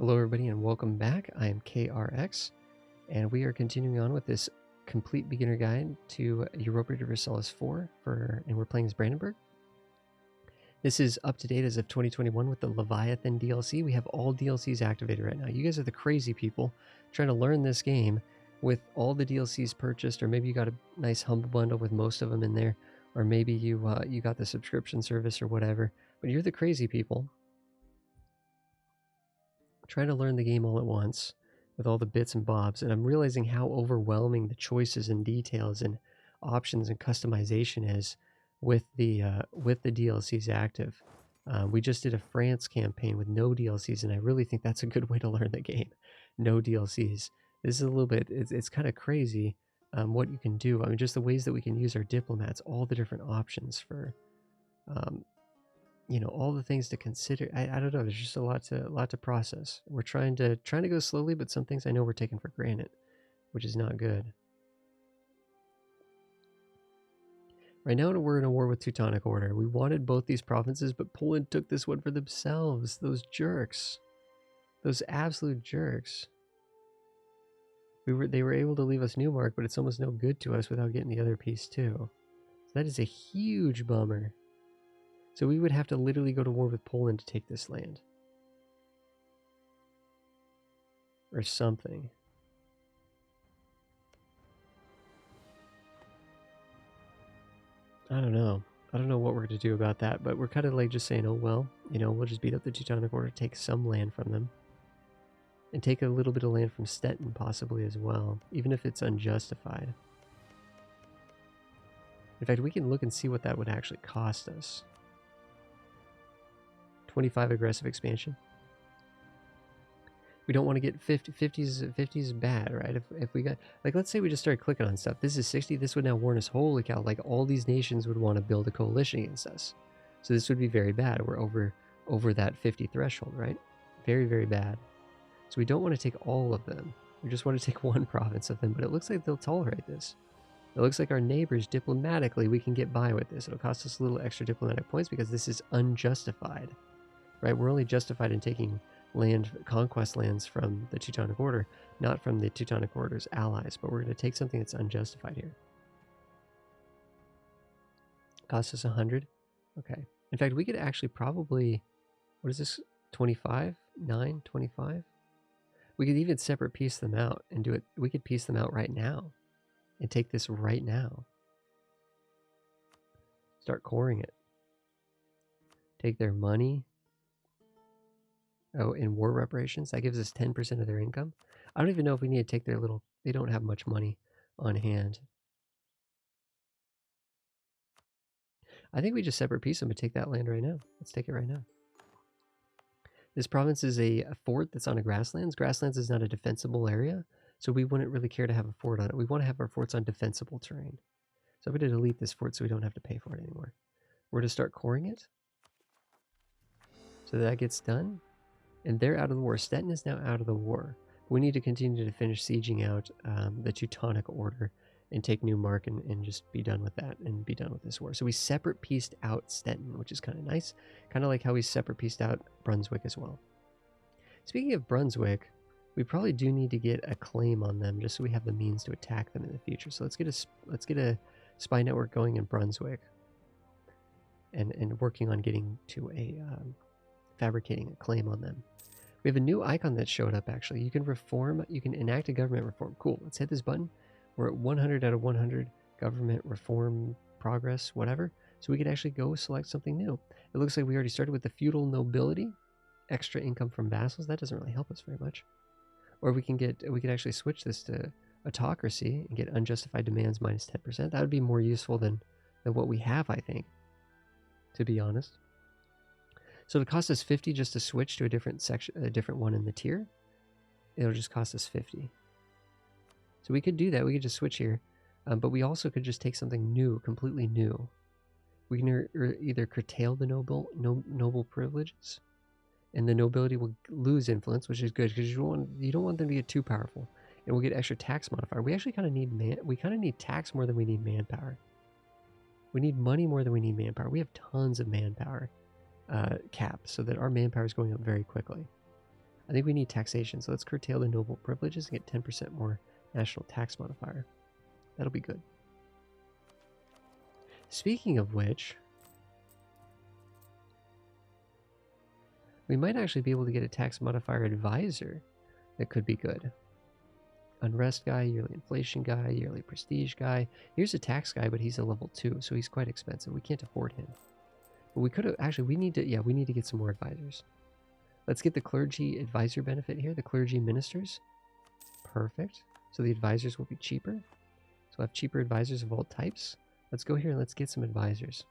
Hello everybody and welcome back. I am KRX and we are continuing on with this complete beginner guide to Europa Universalis 4 and we're playing as Brandenburg. This is up to date as of 2021 with the Leviathan DLC. We have all DLCs activated right now. You guys are the crazy people trying to learn this game with all the DLCs purchased, or maybe you got a nice humble bundle with most of them in there, or maybe you got the subscription service or whatever, but you're the crazy people trying to learn the game all at once with all the bits and bobs, and I'm realizing how overwhelming the choices and details and options and customization is with the DLCs active. We just did a France campaign with no DLCs, and I really think that's a good way to learn the game. No DLCs. This is a little bit, it's kind of crazy what you can do. I mean, just the ways that we can use our diplomats, all the different options for you know, all the things to consider. I don't know, there's just a lot to process. We're trying to go slowly, but some things I know we're taking for granted, which is not good. Right now we're in a war with Teutonic Order. We wanted both these provinces, but Poland took this one for themselves. Those jerks. Those absolute jerks. They were able to leave us Neumark, but it's almost no good to us without getting the other piece too. So that is a huge bummer. So we would have to literally go to war with Poland to take this land. Or something. I don't know. I don't know what we're going to do about that, but we're kind of like just saying, oh well, you know, we'll just beat up the Teutonic Order, take some land from them. And take a little bit of land from Stettin possibly as well, even if it's unjustified. In fact, we can look and see what that would actually cost us. 25 aggressive expansion. We don't want to get 50. 50 is bad, right? If we got, like, let's say we just started clicking on stuff. This is 60. This would now warn us, holy cow, like all these nations would want to build a coalition against us. So this would be very bad. We're over that 50 threshold, right? Very, very bad. So we don't want to take all of them. We just want to take one province of them, but it looks like they'll tolerate this. It looks like our neighbors, diplomatically, we can get by with this. It'll cost us a little extra diplomatic points because this is unjustified, right? We're only justified in taking conquest lands from the Teutonic Order, not from the Teutonic Order's allies, but we're going to take something that's unjustified here. Cost us 100. Okay. In fact, we could actually probably, what is this, 25? 9, 25? We could even separate piece them out and do it. We could piece them out right now and take this right now. Start coring it. Take their money. Oh, in war reparations, that gives us 10% of their income. I don't even know if we need to take their little, they don't have much money on hand. I think we just separate piece them and take that land right now. Let's take it right now. This province is a fort that's on a grasslands. Grasslands is not a defensible area, so we wouldn't really care to have a fort on it. We want to have our forts on defensible terrain. So I'm going to delete this fort so we don't have to pay for it anymore. We're going to start coring it. So that gets done. And they're out of the war. Stettin is now out of the war. We need to continue to finish sieging out the Teutonic Order and take Neumark and just be done with that and be done with this war. So we separate pieced out Stettin, which is kind of nice. Kind of like how we separate pieced out Brunswick as well. Speaking of Brunswick, we probably do need to get a claim on them just so we have the means to attack them in the future. So let's get a spy network going in Brunswick and working on getting to a fabricating a claim on them. We have a new icon that showed up actually. You can reform, you can enact a government reform. Cool, let's hit this button. We're at 100 out of 100 government reform progress, whatever. So we can actually go select something new. It looks like we already started with the feudal nobility, extra income from vassals. That doesn't really help us very much. Or we could actually switch this to autocracy and get unjustified demands minus 10%. That would be more useful than what we have, I think, to be honest. So it'll cost us 50 just to switch to a different section, a different one in the tier. It'll just cost us 50. So we could do that. We could just switch here, but we also could just take something new, completely new. We can either curtail the noble privileges, and the nobility will lose influence, which is good because you don't want them to get too powerful, and we'll get extra tax modifier. We actually kind of need tax more than we need manpower. We need money more than we need manpower. We have tons of manpower cap, so that our manpower is going up very quickly. I think we need taxation, so let's curtail the noble privileges and get 10% more national tax modifier. That'll be good. Speaking of which, we might actually be able to get a tax modifier advisor that could be good. Unrest guy, yearly inflation guy, yearly prestige guy. Here's a tax guy, but he's a level 2, so he's quite expensive. We can't afford him. But we could have, actually, we need to get some more advisors. Let's get the clergy advisor benefit here, the clergy ministers. Perfect. So the advisors will be cheaper. So we'll have cheaper advisors of all types. Let's go here and let's get some advisors.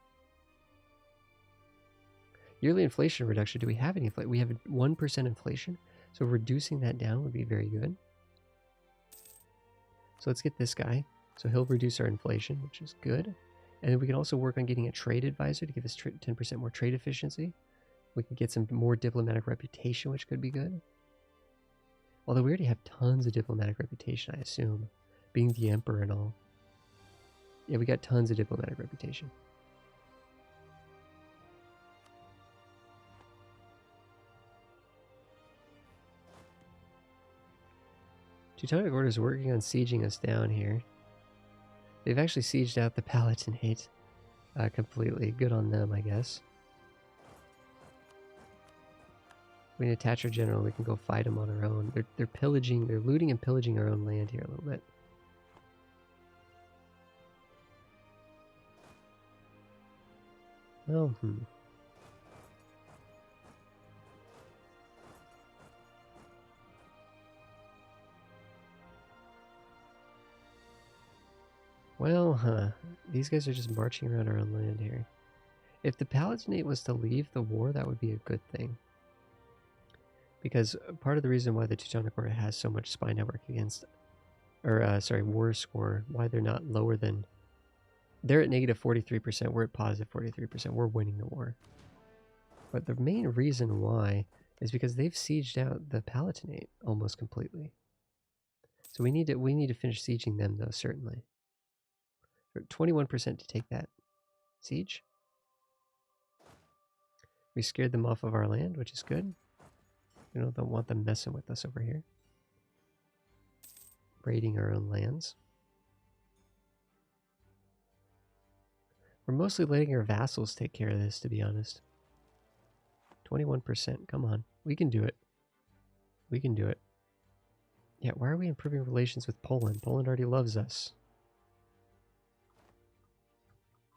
Yearly inflation reduction. Do we have any inflation? We have 1% inflation. So reducing that down would be very good. So let's get this guy. So he'll reduce our inflation, which is good. And then we can also work on getting a trade advisor to give us 10% more trade efficiency. We can get some more diplomatic reputation, which could be good. Although we already have tons of diplomatic reputation, I assume. Being the emperor and all. Yeah, we got tons of diplomatic reputation. Teutonic Order is working on sieging us down here. They've actually sieged out the Palatinate completely. Good on them, I guess. We can attach our general. We can go fight them on our own. They're pillaging. They're looting and pillaging our own land here a little bit. Well, Well, these guys are just marching around our own land here. If the Palatinate was to leave the war, that would be a good thing. Because part of the reason why the Teutonic Order has so much spy network against, war score, why they're not lower than, they're at negative 43%, we're at positive 43%, we're winning the war. But the main reason why is because they've sieged out the Palatinate almost completely. So we need to finish sieging them though, certainly. 21% to take that siege. We scared them off of our land, which is good. We don't want them messing with us over here. Raiding our own lands. We're mostly letting our vassals take care of this, to be honest. 21%, come on. We can do it. We can do it. Yeah, why are we improving relations with Poland? Poland already loves us.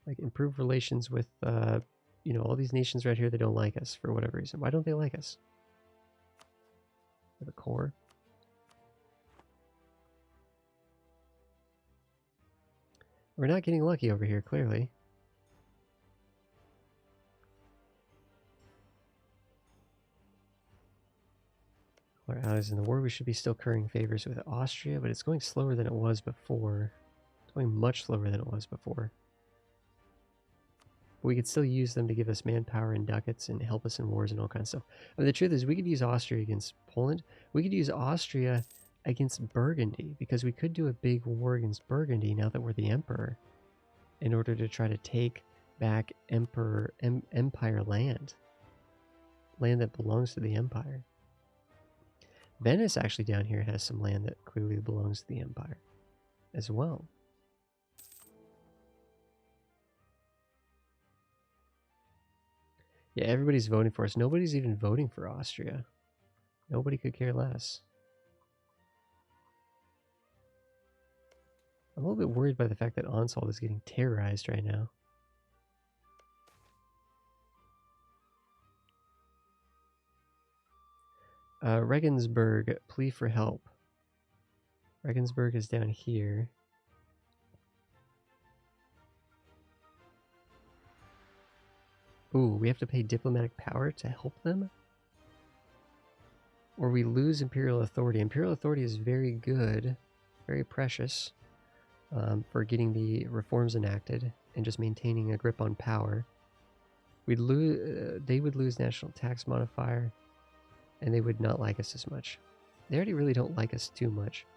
Like, improve relations with, all these nations right here that don't like us for whatever reason. Why don't they like us? The core. We're not getting lucky over here, clearly. Our allies in the war, we should be still currying favors with Austria, but it's going slower than it was before. It's going much slower than it was before. But we could still use them to give us manpower and ducats and help us in wars and all kinds of stuff. I mean, the truth is, we could use Austria against Poland. We could use Austria against Burgundy, because we could do a big war against Burgundy now that we're the emperor, in order to try to take back empire land that belongs to the empire. Venice actually down here has some land that clearly belongs to the empire as well. Yeah, everybody's voting for us. Nobody's even voting for Austria. Nobody could care less. I'm a little bit worried by the fact that Anhalt is getting terrorized right now. Regensburg, plea for help. Regensburg is down here. Ooh, we have to pay diplomatic power to help them? Or we lose imperial authority. Imperial authority is very good, very precious, for getting the reforms enacted and just maintaining a grip on power. We'd lose. They would lose national tax modifier, and they would not like us as much. They already really don't like us too much.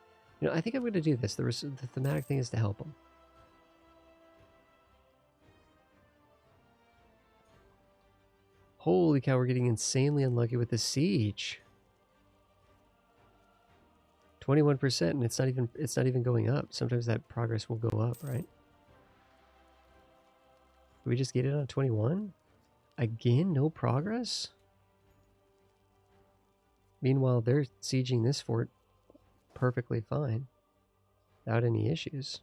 I think I'm going to do this. The thematic thing is to help them. Holy cow, we're getting insanely unlucky with the siege. 21%, and it's not even going up. Sometimes that progress will go up, right? Did we just get it on 21? Again, no progress? Meanwhile, they're sieging this fort perfectly fine, without any issues.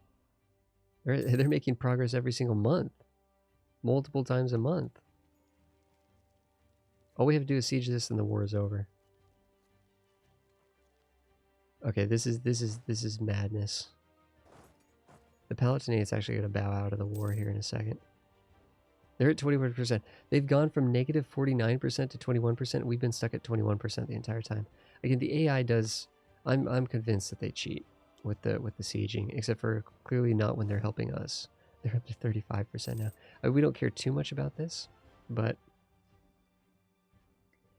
They're making progress every single month, multiple times a month. All we have to do is siege this, and the war is over. Okay, this is madness. The Palatinate's actually going to bow out of the war here in a second. They're at 21%. They've gone from negative 49% to 21%. We've been stuck at 21% the entire time. Again, the AI does. I'm convinced that they cheat with the sieging, except for clearly not when they're helping us. They're up to 35% now. We don't care too much about this, but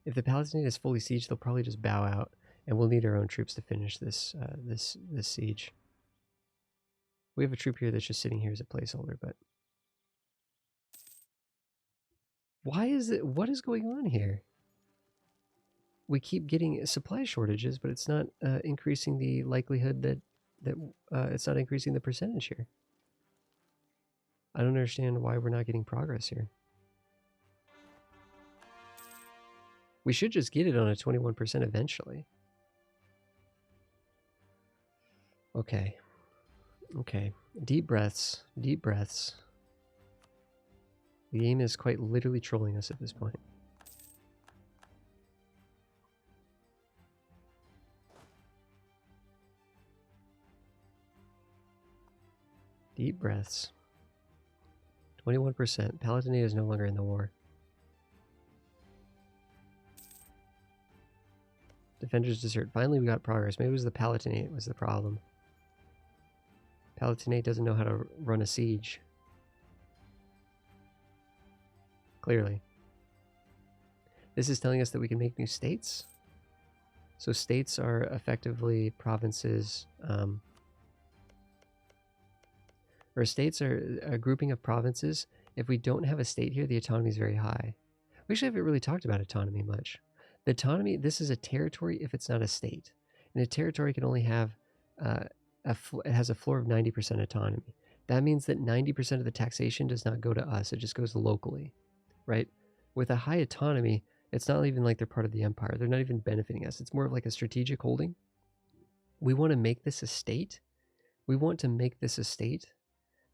if the Palatinate is fully sieged, they'll probably just bow out, and we'll need our own troops to finish this this siege. We have a troop here that's just sitting here as a placeholder, but why is it? What is going on here? We keep getting supply shortages, but it's not increasing the likelihood that it's not increasing the percentage here. I don't understand why we're not getting progress here. We should just get it on a 21% eventually. Okay. Okay. Deep breaths. Deep breaths. The game is quite literally trolling us at this point. Deep breaths. 21%. Palatinate is no longer in the war. Defenders desert. Finally, we got progress. Maybe it was the Palatinate was the problem. Palatinate doesn't know how to run a siege. Clearly. This is telling us that we can make new states. So states are effectively provinces, or states are a grouping of provinces. If we don't have a state here, the autonomy is very high. We actually haven't really talked about autonomy much. The autonomy, this is a territory if it's not a state. And a territory can only have, it has a floor of 90% autonomy. That means that 90% of the taxation does not go to us, it just goes locally, right? With a high autonomy, it's not even like they're part of the empire. They're not even benefiting us. It's more of like a strategic holding. We want to make this a state. We want to make this a state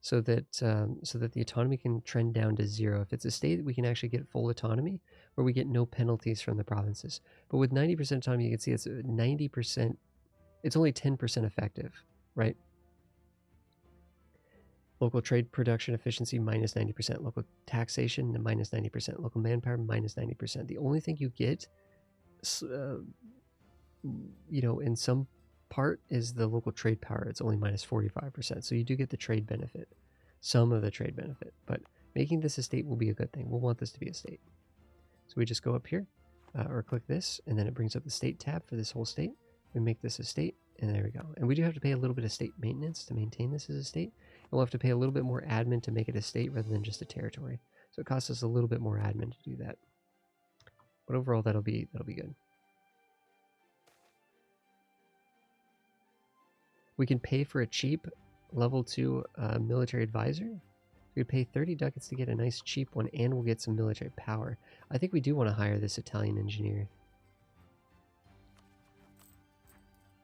so that the autonomy can trend down to 0. If it's a state, we can actually get full autonomy where we get no penalties from the provinces. But with 90% autonomy, you can see it's 90%. It's only 10% effective, right? Local trade production efficiency minus 90%. Local taxation minus 90%. Local manpower minus 90%. The only thing you get, in some part is the local trade power. It's only minus 45%. So you do get the trade benefit, some of the trade benefit. But making this a state will be a good thing. We'll want this to be a state. So we just go up here or click this, and then it brings up the state tab for this whole state. We make this a state, and there we go. And we do have to pay a little bit of state maintenance to maintain this as a state. And we'll have to pay a little bit more admin to make it a state rather than just a territory. So it costs us a little bit more admin to do that. But overall, that'll be good. We can pay for a cheap level 2 military advisor. We pay 30 ducats to get a nice cheap one, and we'll get some military power. I think we do want to hire this Italian engineer.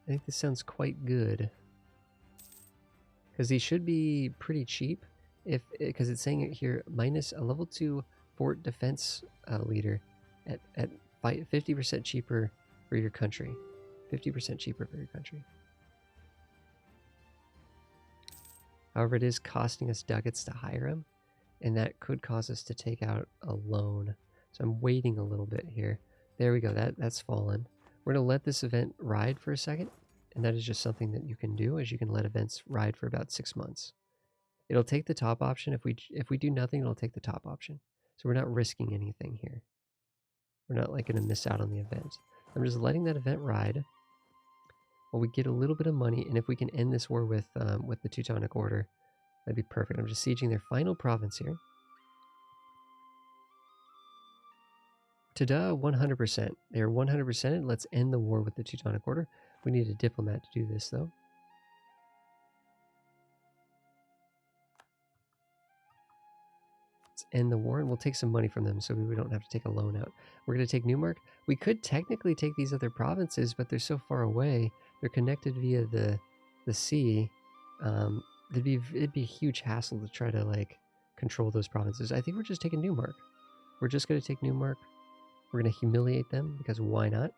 I think this sounds quite good. Because he should be pretty cheap, because it's saying it here, minus a level 2 fort defense leader at 50% cheaper for your country. 50% cheaper for your country. However, it is costing us ducats to hire him, and that could cause us to take out a loan. So I'm waiting a little bit here. There we go, that's fallen. We're going to let this event ride for a second, and that is just something that you can do, is you can let events ride for about 6 months. It'll take the top option. If we do nothing, it'll take the top option. So we're not risking anything here. We're not like going to miss out on the event. I'm just letting that event ride. Well, we get a little bit of money, and if we can end this war with the Teutonic Order, that'd be perfect. I'm just sieging their final province here. Ta-da, 100%. They're 100%. Let's end the war with the Teutonic Order. We need a diplomat to do this, though. Let's end the war, and we'll take some money from them so we don't have to take a loan out. We're going to take Newmark. We could technically take these other provinces, but they're so far away. They're connected via the sea. It'd be a huge hassle to try to, like, control those provinces. I think we're just taking Newmark. We're just going to take Newmark. We're going to humiliate them, because why not?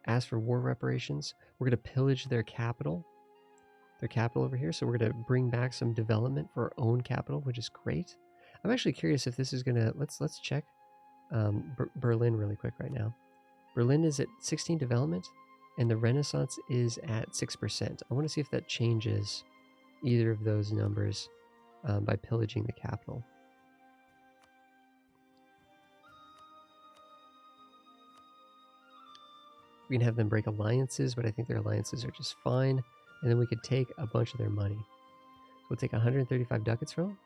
Ask for war reparations. We're going to pillage their capital over here. So we're going to bring back some development for our own capital, which is great. I'm actually curious if this is going to... Let's check Berlin really quick right now. Berlin is at 16 development, and the Renaissance is at 6%. I want to see if that changes either of those numbers by pillaging the capital. We can have them break alliances, but I think their alliances are just fine. And then we could take a bunch of their money. So we'll take 135 ducats from them.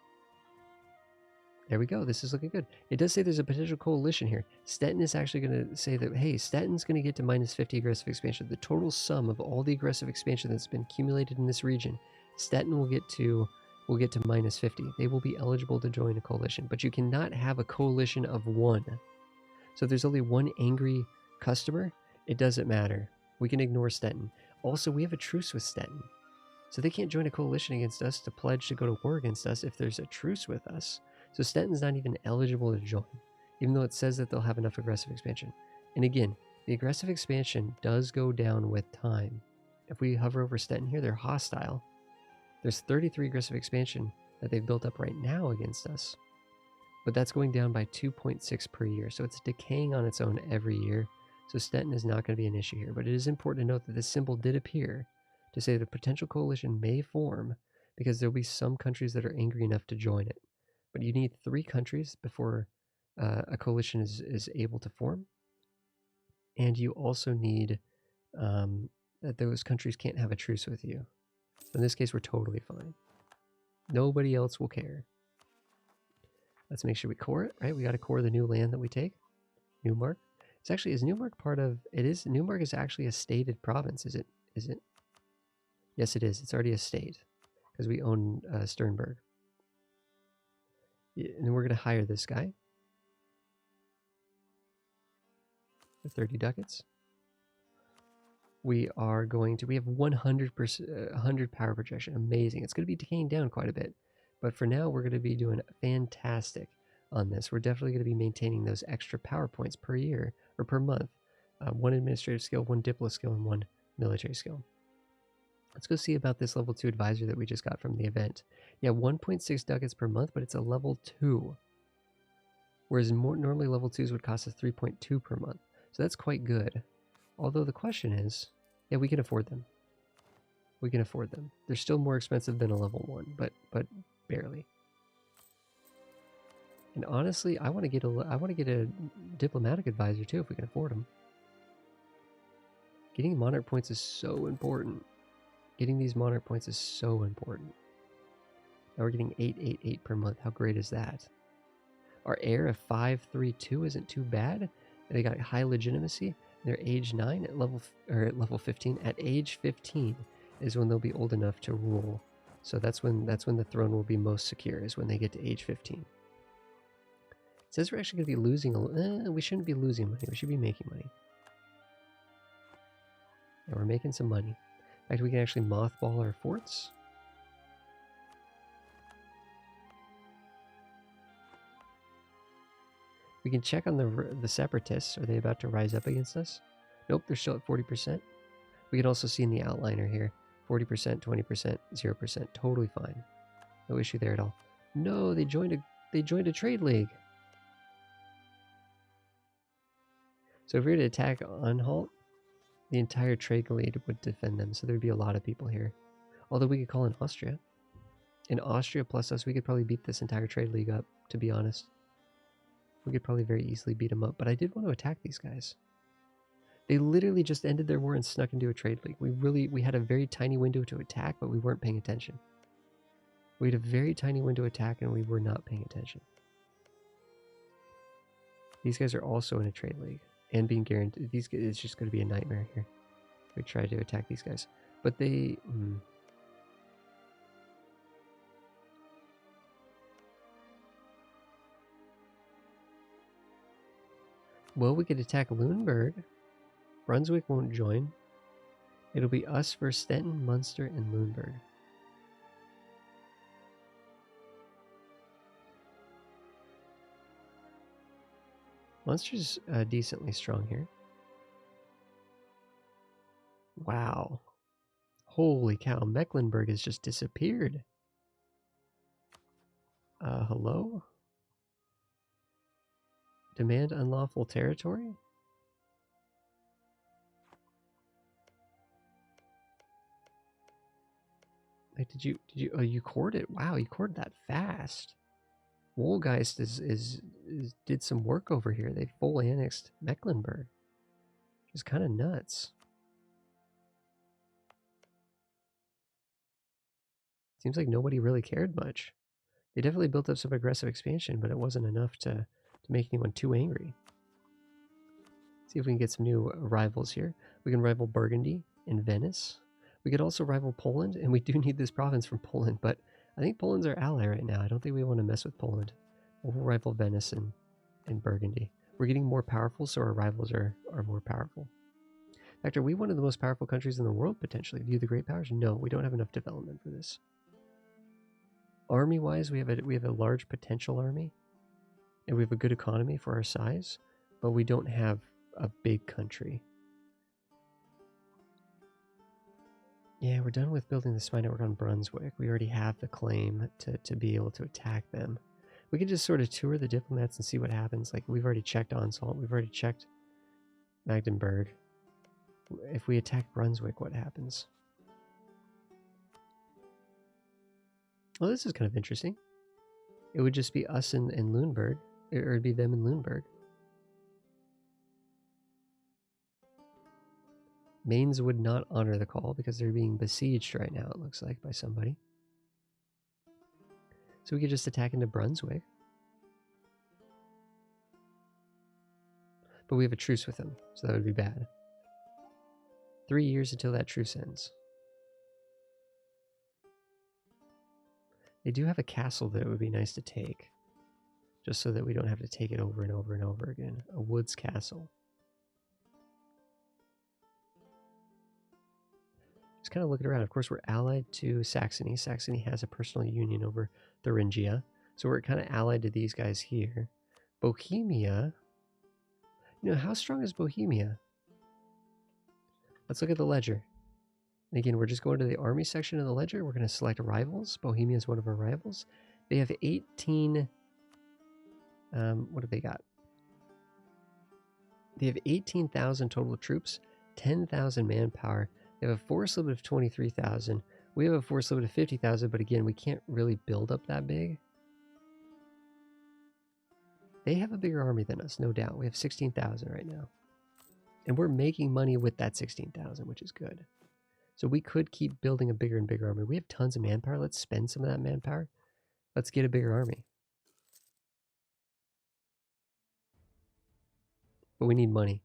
There we go. This is looking good. It does say there's a potential coalition here. Stettin is actually going to say that, hey, Stettin's going to get to minus 50 aggressive expansion. The total sum of all the aggressive expansion that's been accumulated in this region, Stettin will get to minus 50. They will be eligible to join a coalition, but you cannot have a coalition of one. So if there's only one angry customer, it doesn't matter. We can ignore Stettin. Also, we have a truce with Stettin. So they can't join a coalition against us to pledge to go to war against us if there's a truce with us. So Stettin's not even eligible to join, even though it says that they'll have enough aggressive expansion. And again, the aggressive expansion does go down with time. If we hover over Stettin here, they're hostile. There's 33 aggressive expansion that they've built up right now against us. But that's going down by 2.6 per year. So it's decaying on its own every year. So Stettin is not going to be an issue here. But it is important to note that this symbol did appear to say that a potential coalition may form because there'll be some countries that are angry enough to join it. But you need 3 countries before a coalition is able to form. And you also need that those countries can't have a truce with you. So in this case, we're totally fine. Nobody else will care. Let's make sure we core it, right? We got to core the new land that we take. Newmark. It's actually, is Newmark part of, it is, Newmark is actually a stated province, is it? Yes, it is. It's already a state because we own Sternberg. And then we're going to hire this guy for 30 ducats. We are going to, we have 100%, 100 power projection. Amazing. It's going to be decaying down quite a bit. But for now, we're going to be doing fantastic on this. We're definitely going to be maintaining those extra power points per year or per month. 1 administrative skill, 1 diplo skill, and 1 military skill. Let's go see about this level 2 advisor that we just got from the event. Yeah, 1.6 ducats per month, but it's a level 2. Whereas normally level 2s would cost us 3.2 per month. So that's quite good. Although the question is, yeah, we can afford them. We can afford them. They're still more expensive than a level 1, but barely. And honestly, I want to get a diplomatic advisor too if we can afford them. Getting monarch points is so important. Getting these monarch points is so important. Now we're getting 888 per month. How great is that? Our heir of 532 isn't too bad. They got high legitimacy. They're age 9 at level 15. At age 15 is when they'll be old enough to rule. So that's when the throne will be most secure, is when they get to age 15. It says we're actually going to be losing we shouldn't be losing money. We should be making money. Yeah, we're making some money. In fact, we can actually mothball our forts. We can check on the separatists. Are they about to rise up against us? Nope, they're still at 40%. We can also see in the outliner here, 40%, 20%, 0%. Totally fine. No issue there at all. No, they joined a trade league. So if we were to attack Anhalt, the entire trade league would defend them. So there'd be a lot of people here. Although we could call in Austria. In Austria plus us, we could probably beat this entire trade league up, to be honest. We could probably very easily beat them up, but I did want to attack these guys. They literally just ended their war and snuck into a trade league. We had a very tiny window to attack, but we weren't paying attention. We had a very tiny window to attack, and we were not paying attention. These guys are also in a trade league and being guaranteed. These guys, it's just going to be a nightmare here. We try to attack these guys, but they. Well, we could attack Lüneburg. Brunswick won't join. It'll be us versus Stettin, Munster, and Lüneburg. Munster's decently strong here. Wow. Holy cow, Mecklenburg has just disappeared. Hello? Demand unlawful territory? Like, oh, you cored it? Wow, you cored that fast. Wolgeist did some work over here. They full annexed Mecklenburg. Which is kind of nuts. Seems like nobody really cared much. They definitely built up some aggressive expansion, but it wasn't enough to make anyone too angry. See if we can get some new rivals here. We can rival Burgundy and Venice. We could also rival Poland, and we do need this province from Poland, but I think Poland's our ally right now. I don't think we want to mess with Poland. We'll rival Venice and Burgundy. We're getting more powerful, so our rivals are more powerful. In fact, are we one of the most powerful countries in the world, potentially? View the great powers? No, we don't have enough development for this. Army-wise, we have a large potential army, and we have a good economy for our size, but we don't have a big country. Yeah, we're done with building the spy network on Brunswick. We already have the claim to be able to attack them. We could just sort of tour the diplomats and see what happens. Like, we've already checked Anhalt. We've already checked Magdeburg. If we attack Brunswick, what happens? Well, this is kind of interesting. It would just be us in Lüneburg, or it'd be them in Lüneburg. Mainz would not honor the call because they're being besieged right now, it looks like, by somebody. So we could just attack into Brunswick. But we have a truce with them, so that would be bad. 3 years until that truce ends. They do have a castle that it would be nice to take, just so that we don't have to take it over and over and over again. A woods castle. Just kind of looking around. Of course, we're allied to Saxony. Saxony has a personal union over Thuringia, so we're kind of allied to these guys here. Bohemia. You know, how strong is Bohemia? Let's look at the ledger. And again, we're just going to the army section of the ledger. We're going to select rivals. Bohemia is one of our rivals. They have 18... what have they got? They have 18,000 total troops, 10,000 manpower. They have a force limit of 23,000. We have a force limit of 50,000, but again, we can't really build up that big. They have a bigger army than us, no doubt. We have 16,000 right now. And we're making money with that 16,000, which is good. So we could keep building a bigger and bigger army. We have tons of manpower. Let's spend some of that manpower. Let's get a bigger army. But we need money.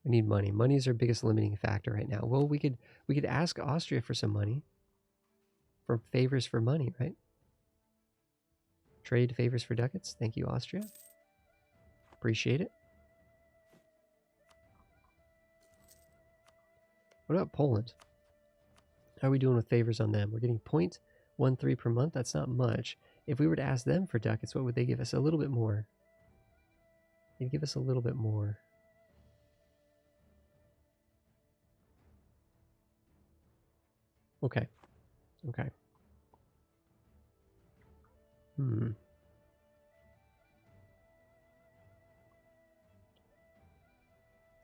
We need money. Money is our biggest limiting factor right now. Well, we could ask Austria for some money. For favors for money, right? Trade favors for ducats. Thank you, Austria. Appreciate it. What about Poland? How are we doing with favors on them? We're getting 0.13 per month. That's not much. If we were to ask them for ducats, what would they give us? A little bit more. They'd give us a little bit more. Okay. Okay.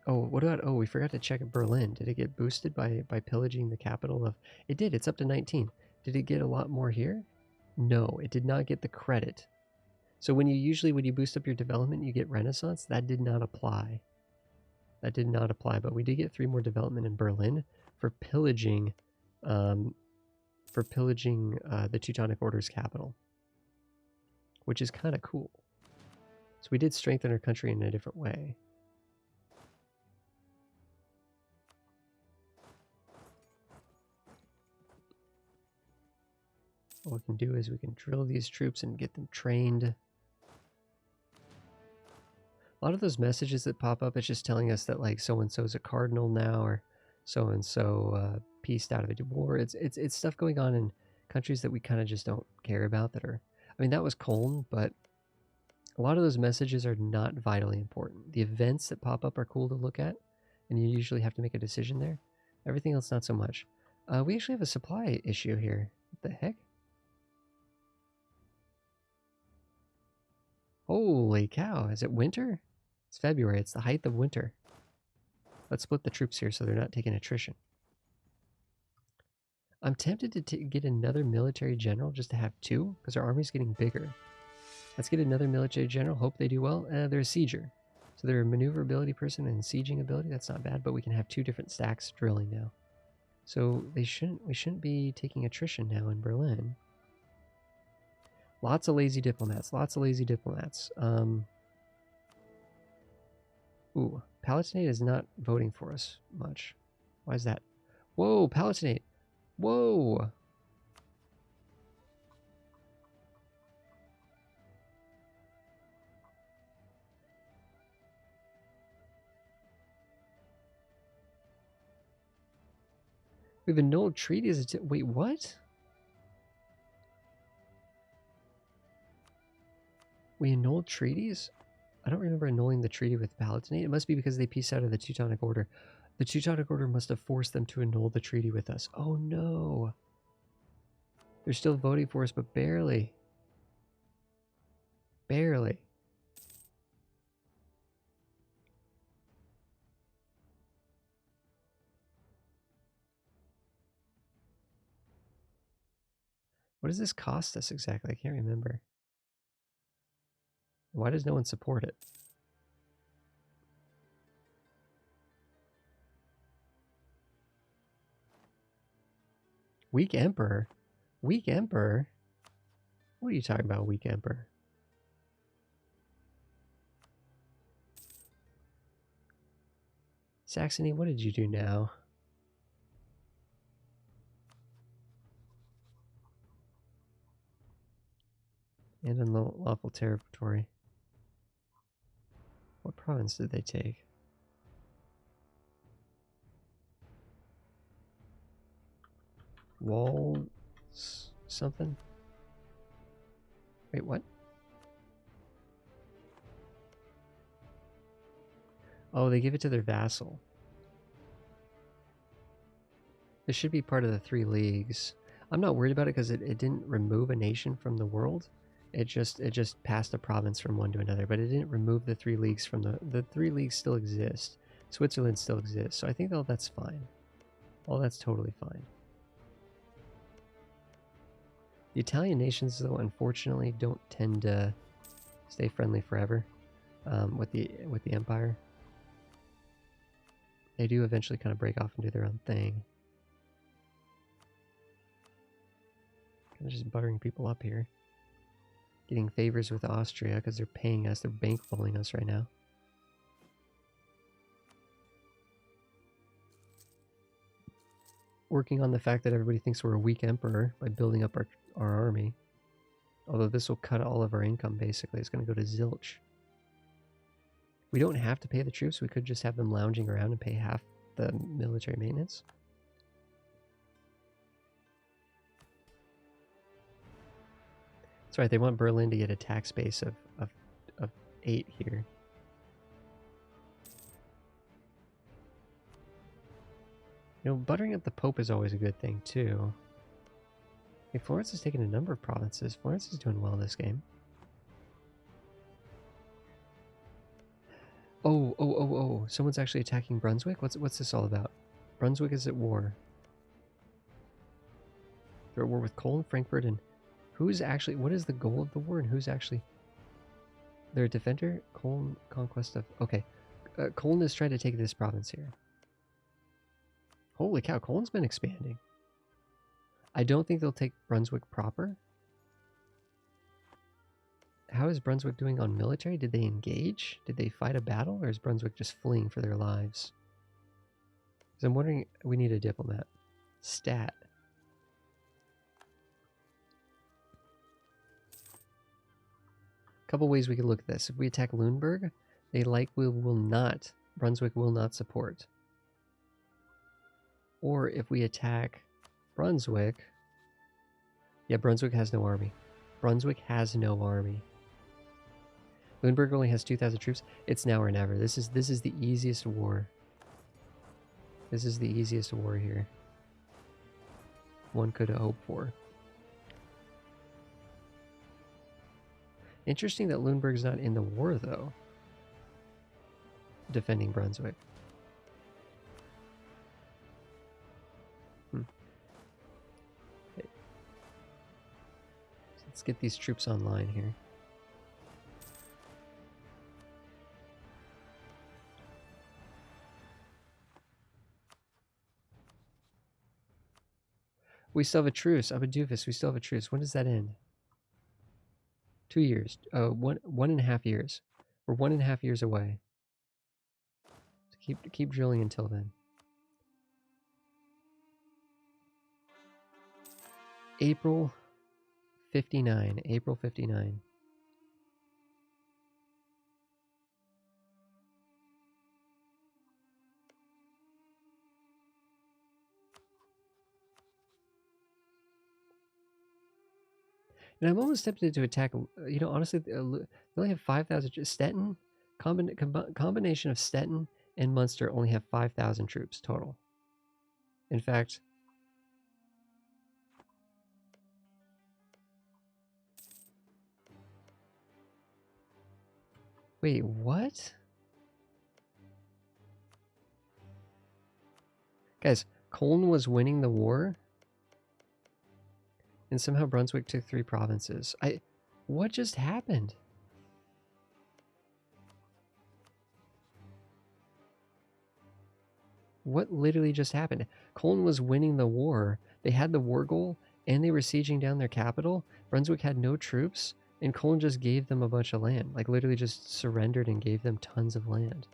Oh, what about... Oh, we forgot to check Berlin. Did it get boosted by pillaging the capital of... It did. It's up to 19. Did it get a lot more here? No, it did not get the credit. So when you boost up your development, you get Renaissance. That did not apply. That did not apply, but we did get 3 more development in Berlin for pillaging the Teutonic Order's capital, which is kind of cool. So we did strengthen our country in a different way. What we can do is we can drill these troops and get them trained. A lot of those messages that pop up, it's just telling us that like so-and-so is a cardinal now, or so-and-so pieced out of a war. It's stuff going on in countries that we kind of just don't care about that are... I mean, that was Cologne, but a lot of those messages are not vitally important. The events that pop up are cool to look at, and you usually have to make a decision there. Everything else, not so much. We actually have a supply issue here. What the heck? Holy cow, is it winter? It's February, it's the height of winter. Let's split the troops here so they're not taking attrition. I'm tempted to get another military general just to have 2, because our army's getting bigger. Let's get another military general, hope they do well. They're a sieger. So they're a maneuverability person and sieging ability, that's not bad, but we can have 2 different stacks drilling now. So we shouldn't be taking attrition now in Berlin. Lots of lazy diplomats, lots of lazy diplomats. Ooh, Palatinate is not voting for us much. Why is that? Whoa, Palatinate! Whoa! We have annulled treaties. Wait, what? We annulled treaties? I don't remember annulling the treaty with Palatinate. It must be because they pieced out of the Teutonic Order. The Teutonic Order must have forced them to annul the treaty with us. Oh no! They're still voting for us, but barely. Barely. What does this cost us exactly? I can't remember. Why does no one support it? Weak Emperor? Weak Emperor? What are you talking about, weak Emperor? Saxony, what did you do now? And unlawful territory. What province did they take? Wall... something? Wait, what? Oh, they give it to their vassal. This should be part of the 3 leagues. I'm not worried about it because it didn't remove a nation from the world. It just passed a province from one to another, but it didn't remove the 3 leagues from the 3 leagues still exist. Switzerland still exists, so I think all that's fine. All that's totally fine. The Italian nations, though, unfortunately, don't tend to stay friendly forever with the empire. They do eventually kind of break off and do their own thing. Kind of just buttering people up here. Getting favors with Austria because they're paying us. They're bankrolling us right now. Working on the fact that everybody thinks we're a weak emperor by building up our army. Although this will cut all of our income, basically. It's going to go to zilch. We don't have to pay the troops. We could just have them lounging around and pay half the military maintenance. That's right, they want Berlin to get a tax base of 8 here. You know, buttering up the Pope is always a good thing, too. Hey, Florence has taken a number of provinces. Florence is doing well this game. Oh, someone's actually attacking Brunswick? What's this all about? Brunswick is at war. They're at war with Cologne, Frankfurt, and who's actually... What is the goal of the war, and who's actually... They're a defender? Cologne, conquest of... Okay. Cologne is trying to take this province here. Holy cow, Cologne's been expanding. I don't think they'll take Brunswick proper. how is Brunswick doing on military? Did they engage? Did they fight a battle? Or is Brunswick just fleeing for their lives? Because I'm wondering, we need a diplomat. Stat. Couple ways we could look at this. If we attack Lüneburg, they likely will not, Brunswick will not support. Or if we attack Brunswick, yeah, Brunswick has no army. Brunswick has no army. Lüneburg only has 2,000 troops. It's now or never. This is the easiest war. This is the easiest war here one could hope for. Interesting that Lüneburg's not in the war, though. Defending Brunswick. Okay. So let's get these troops online here. We still have a truce. I'm a doofus. We still have a truce. When does that end? 2 years. 1.5 years. We're 1.5 years away. So keep drilling until then. April 59. April 59. And I'm almost tempted to attack, you know, honestly, they only have 5,000. Stettin, combination of Stettin and Munster only have 5,000 troops total. In fact, wait, what? Guys, Cologne was winning the war, and somehow Brunswick took 3 provinces. What just happened? What literally just happened? Cologne was winning the war. They had the war goal, and they were sieging down their capital. Brunswick had no troops, and Cologne just gave them a bunch of land. Like, literally just surrendered and gave them tons of land.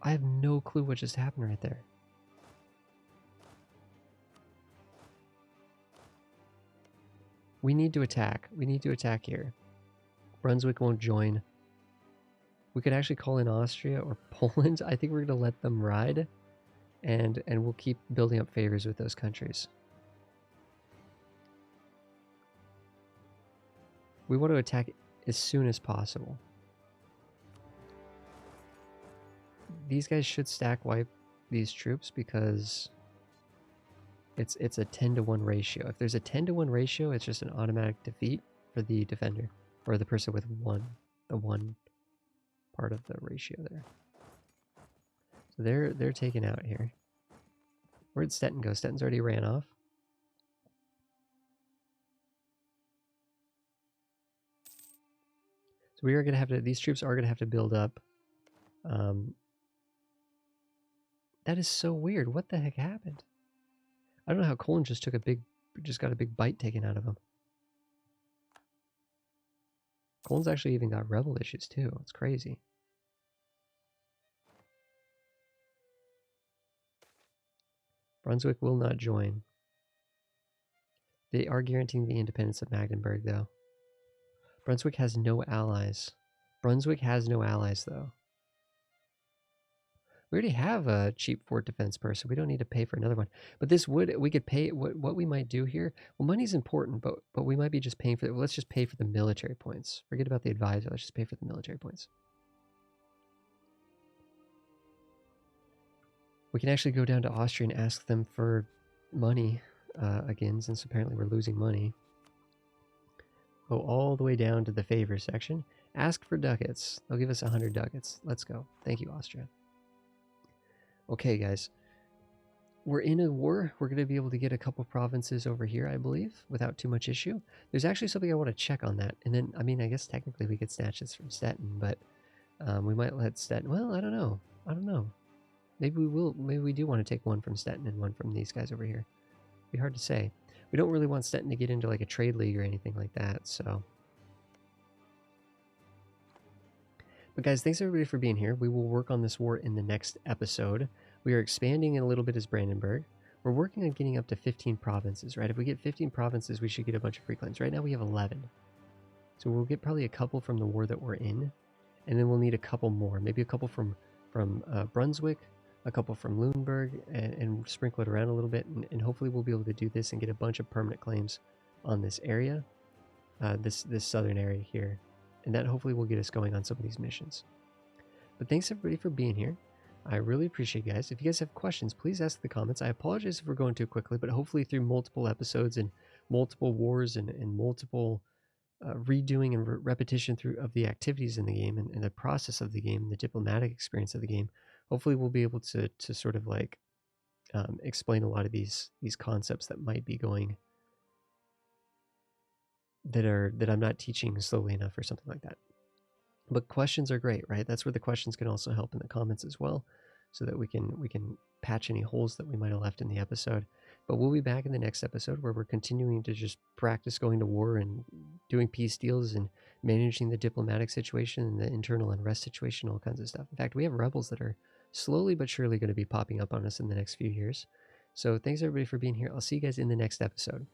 I have no clue what just happened right there. We need to attack. We need to attack here. Brunswick won't join. We could actually call in Austria or Poland. I think we're going to let them ride, and we'll keep building up favors with those countries. We want to attack as soon as possible. These guys should stack wipe these troops because it's a 10-to-1 ratio. If there's a 10-to-1 ratio, it's just an automatic defeat for the defender, or the person with the one part of the ratio there. So they're taken out here. Where'd Stettin go? Stettin's already ran off. So we are gonna have to. These troops are gonna have to build up. That is so weird. What the heck happened? I don't know how Cologne just got a big bite taken out of him. Cologne's actually even got rebel issues too. It's crazy. Brunswick will not join. They are guaranteeing the independence of Magdeburg, though. Brunswick has no allies. Brunswick has no allies, though. We already have a cheap fort defense person. We don't need to pay for another one. But this we could pay, what we might do here, well, money's important, but we might be just paying for, let's just pay for the military points. Forget about the advisor, let's just pay for the military points. We can actually go down to Austria and ask them for money again, since apparently we're losing money. Go all the way down to the favor section. Ask for ducats. They'll give us 100 ducats. Let's go. Thank you, Austria. Okay, guys. We're in a war. We're going to be able to get a couple provinces over here, I believe, without too much issue. There's actually something I want to check on that. And then, I mean, I guess technically we could snatch this from Stettin, but we might let Stettin... Well, I don't know. I don't know. Maybe we will. Maybe we do want to take one from Stettin and one from these guys over here. It'd be hard to say. we don't really want Stettin to get into like a trade league or anything like that, so. But guys, thanks everybody for being here. We will work on this war in the next episode. We are expanding a little bit as Brandenburg. We're working on getting up to 15 provinces, right? If we get 15 provinces, we should get a bunch of free claims. Right now we have 11. So we'll get probably a couple from the war that we're in, and then we'll need a couple more. Maybe a couple from Brunswick, a couple from Lunenburg, and sprinkle it around a little bit, and hopefully we'll be able to do this and get a bunch of permanent claims on this area, this southern area here. And that hopefully will get us going on some of these missions. But thanks everybody for being here. I really appreciate you guys. If you guys have questions, please ask in the comments. I apologize if we're going too quickly, but hopefully through multiple episodes and multiple wars and multiple redoing and repetition of the activities in the game and the process of the game, the diplomatic experience of the game, hopefully we'll be able to sort of like explain a lot of these concepts that might be going that I'm not teaching slowly enough or something like that. But questions are great, right? That's where the questions can also help in the comments as well, so that we can patch any holes that we might have left in the episode. But we'll be back in the next episode where we're continuing to just practice going to war and doing peace deals and managing the diplomatic situation and the internal unrest situation, all kinds of stuff. In fact, we have rebels that are slowly but surely going to be popping up on us in the next few years. So thanks everybody for being here. I'll see you guys in the next episode.